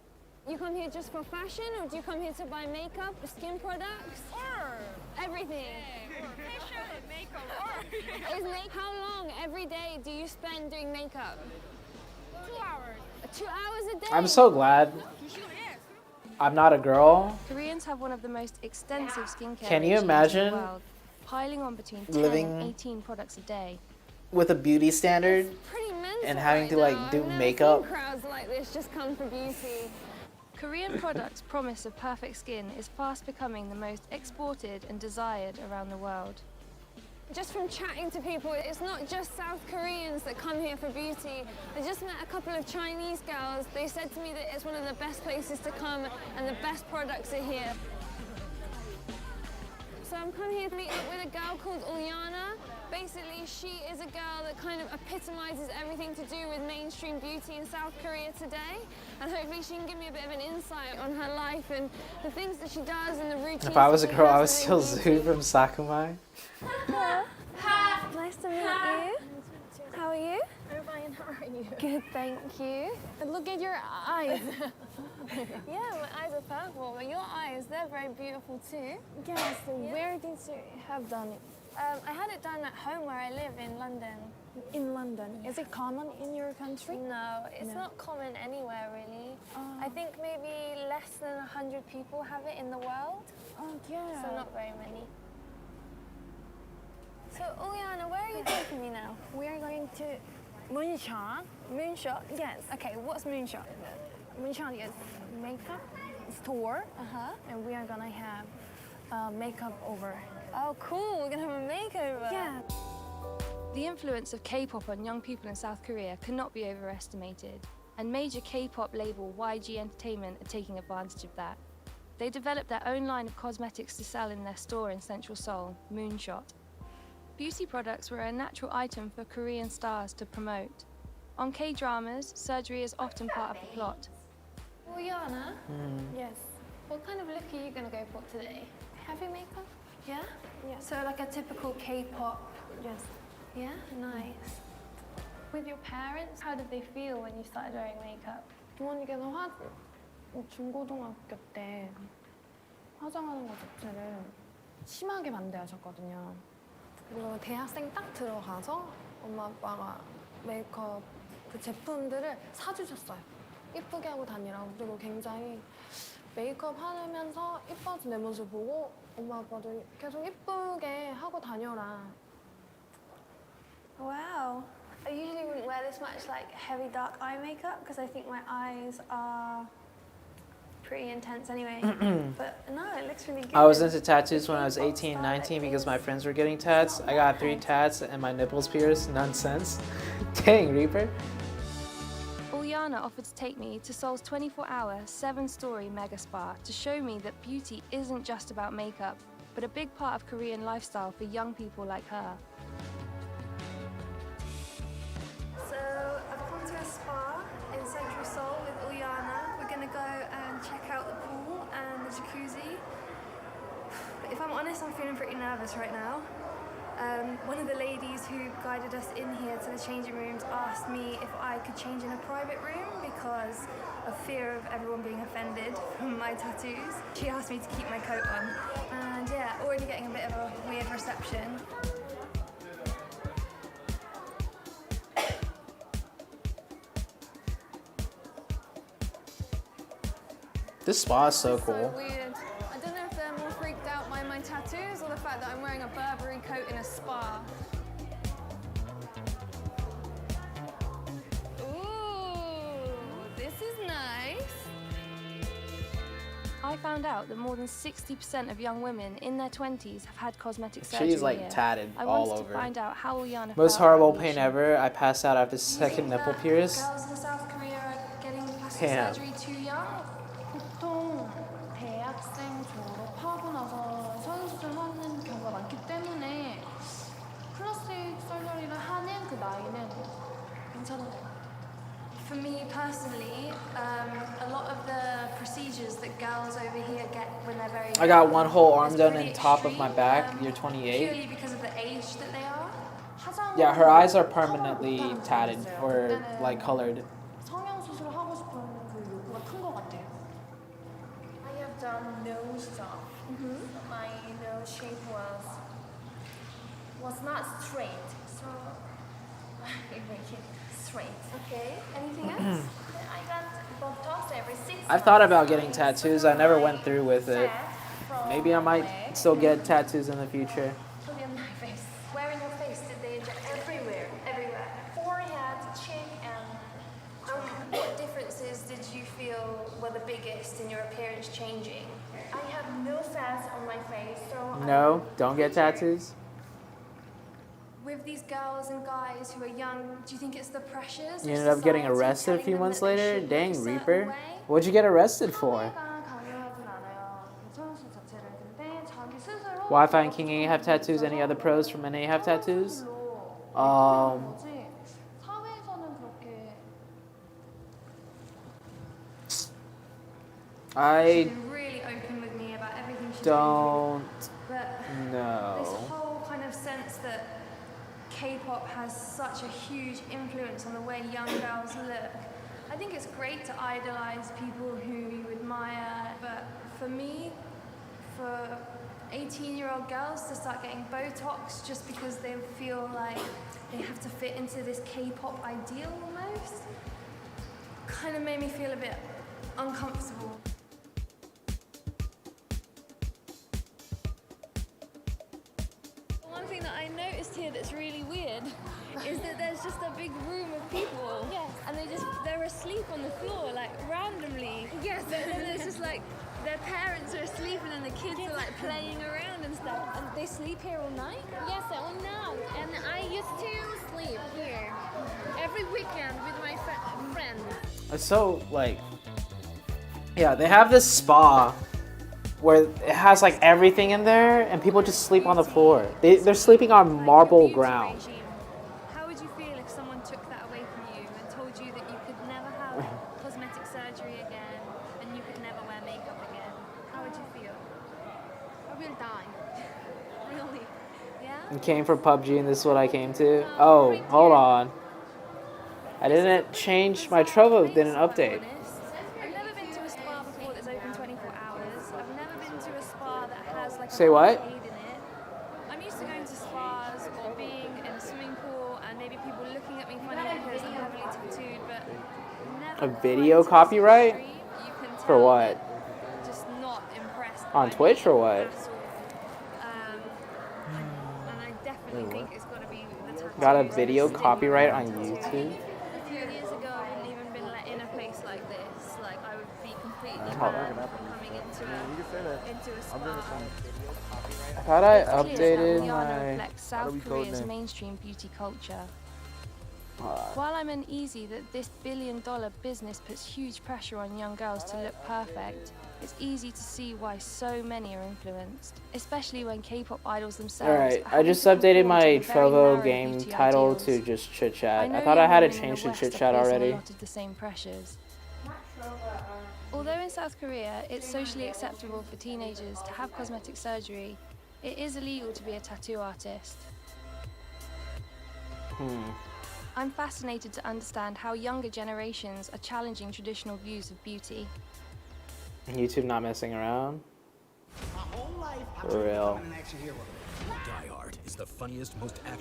You come here just for fashion, or do you come here to buy makeup, skin products?
Or
Everything.
facial and makeup, or
How long every day do you spend doing makeup?
2 hours.
2 hours a day?
I'm so glad. I'm not a girl.
Koreans have one of the most extensive skincare
Can you
regimes in
imagine
the world, piling on between 10
living
and 18 products a day.
with a beauty standard
Pretty mental
and having to
right
like
now.
do
I've never
makeup?
seen crowds like this just come for beauty.
Korean products' promise of perfect skin is fast becoming the most exported and desired around the world.
Just from chatting to people, it's not just South Koreans that come here for beauty. I just met a couple of Chinese girls. They said to me that it's one of the best places to come and the best products are here. So I'm coming here to meet up with a girl called Ulyana. Basically, she is a girl that kind of epitomizes everything to do with mainstream beauty in South Korea today. And hopefully she can give me a bit of an insight on her life and the things that she does and the routines.
If I was a
that she
girl, I
has
would steal
within beauty.
Zoo from Sakumai.
Nice to meet you. How are you?
I'm fine, how are you?
Good, thank you.
And look at your eyes.
Yeah, my eyes are purple, but your eyes, they're very beautiful too.
Yes, where did you have done it?
I had it done at home where I live in London.
In London. Is it common in your country?
No, it's not common anywhere really. I think maybe less than 100 people have it in the world,
Oh, yeah.
so not very many. So, Ulyana, where are you taking me now?
We are going to moonshot.
Moonshot?
Yes.
Okay, what's moonshot?
Moonshot is makeup store,
Uh-huh.
and we are gonna have makeup over.
Oh, cool, we're gonna have a makeover.
Yeah.
The influence of K-pop on young people in South Korea cannot be overestimated, and major K-pop label YG Entertainment are taking advantage of that. They developed their own line of cosmetics to sell in their store in Central Seoul, Moonshot. Beauty products were a natural item for Korean stars to promote. On K-dramas, surgery is often part of the plot.
Ulyana,
Yes.
what kind of look are you gonna go for today? Heavy makeup? Yeah?
Yeah.
So like a typical K-pop.
Yes.
Yeah, nice. With your parents, how did they feel when you started wearing makeup?
부모님께서 중고등학교 때 화장하는 것 자체를 심하게 반대하셨거든요. 그리고 대학생 딱 들어가서 엄마 아빠가 메이크업 그 제품들을 사주셨어요. 예쁘게 하고 다니라고. 그리고 굉장히 메이크업 하면서 예뻐진 내 모습 보고 엄마 아빠도 계속 예쁘게 하고 다녀라.
Wow. I usually wouldn't wear this much like heavy dark eye makeup because I think my eyes are pretty intense anyway. But no, it looks really good.
I was into tattoos when I was 18, 19 because my friends were getting tats. I got 3 tats and my nipples pierced. Nonsense. Dang, Reaper.
Ulyana offered to take me to Seoul's 24-hour, 7-story mega spa to show me that beauty isn't just about makeup, but a big part of Korean lifestyle for young people like her.
So I've come to a spa in Central Seoul with Ulyana. We're gonna go and check out the pool and the jacuzzi. If I'm honest, I'm feeling pretty nervous right now. One of the ladies who guided us in here to the changing rooms asked me if I could change in a private room because of fear of everyone being offended from my tattoos. She asked me to keep my coat on. And yeah, already getting a bit of a weird reception.
This spa is so
So
cool.
weird. I don't know if they're more freaked out by my tattoos or the fact that I'm wearing a Burberry coat in a spa. Ooh, this is nice.
I found out that more than 60% of young women in their 20s have had cosmetic surgery
She's like
here.
tatted
I
all
wanted
over.
to find out how Ulyana
Most
felt
horrible
about
pain
the
ever. I passed out after the second nipple pierce.
Girls in South Korea are getting plastic
Damn.
surgery too young.
보통 대학생 졸업하고 나서 성형수술하는 경우가 많기 때문에 플라스틱 설저리를 하는 그 나이는 괜찮아요.
For me personally, a lot of the procedures that girls over here get when they're very young
I got one whole arm
is
done
pretty
in top of my
extreme,
back. You're 28.
purely because of the age that they are.
Yeah, her eyes are permanently tatted or like colored.
성형수술을 하고 싶은 그 욕구가 큰 것 같아요.
I have done nose job. My nose shape was not straight, so I make it straight.
Okay, anything else?
Then I got Botox every 6
I've thought about getting tattoos. I never went through with it. Maybe I might still get tattoos in the future.
Put it on my face.
Where in your face did they inject?
Everywhere.
Everywhere.
Forehead, cheek, and
What differences did you feel were the biggest in your appearance changing?
I have no fats on my face, so
No, don't get tattoos.
With these girls and guys who are young, do you think it's the pressures?
You
of
ended up getting
society
arrested a
telling
few
them
months
that they
later?
should look
Dang,
a certain
Reaper.
way?
What'd you get arrested for?
강요하진 않아요. 선수 자체를 근데 자기 스스로
Wi-Fi and King A have tattoos. Any other pros from NA have tattoos?
거지. 사회에서는 그렇게
I
She's been really open with me about everything she's
don't
But this
know.
whole kind of sense that K-pop has such a huge influence on the way young girls look. I think it's great to idolize people who you admire, but for me, for 18-year-old girls to start getting Botox just because they feel like they have to fit into this K-pop ideal almost, kind of made me feel a bit uncomfortable. One thing that I noticed here that's really weird is that there's just a big room of people.
Yes.
And they're asleep on the floor, like randomly.
Yes.
But then there's just like their parents are asleep and then the kids are like playing around and stuff. And they sleep here all night?
Yes, all night. And I used to sleep here every weekend with my friends.
It's so like, yeah, they have this spa where it has like everything in there, and people just sleep on the floor. They're sleeping on marble
Beauty
ground.
regime. How would you feel if someone took that away from you and told you that you could never have cosmetic surgery again and you could never wear makeup again? How would you feel?
I will die.
Really? Yeah?
You came for PUBG, and this is what I came to. Oh, hold on. I didn't change my Trovo. Didn't update.
I've never been to a spa before that's open 24 hours. I've never been to a spa that has like
Say
an
what?
arcade in it. I'm used to going to spas or being in a swimming pool and maybe people looking at me funny because I'm heavily tattooed, but never
A video
quite to this
copyright?
degree. You can
For
tell
what?
that just not impressed
On
by
Twitch
me
or what?
at all. And I definitely think it's got to be the tattoos.
Got a video
Stigma
copyright on
tattoo.
YouTube?
A few years ago, I wouldn't even been let in a place like this. Like, I would be completely
Oh.
banned from coming into a spa.
I thought I
It's clear that
updated
Rihanna
my.
reflects South Korea's mainstream beauty culture.
Hold
While I'm uneasy that this billion-dollar business puts huge pressure on young girls to look perfect, it's easy to see why so many are influenced, especially when K-pop idols themselves.
Alright,
are
I
having
just
to
updated
conform
my
to the very
Trovo
narrow
game
beauty
title
ideals.
to just chit chat.
know
I thought I had to
young women in
change
the
to chit
West
chat
are facing
already.
a lot of the same pressures. Although in South Korea it's socially acceptable for teenagers to have cosmetic surgery, it is illegal to be a tattoo artist. I'm fascinated to understand how younger generations are challenging traditional views of beauty.
YouTube not messing around. For real.
Die Hard is the funniest, most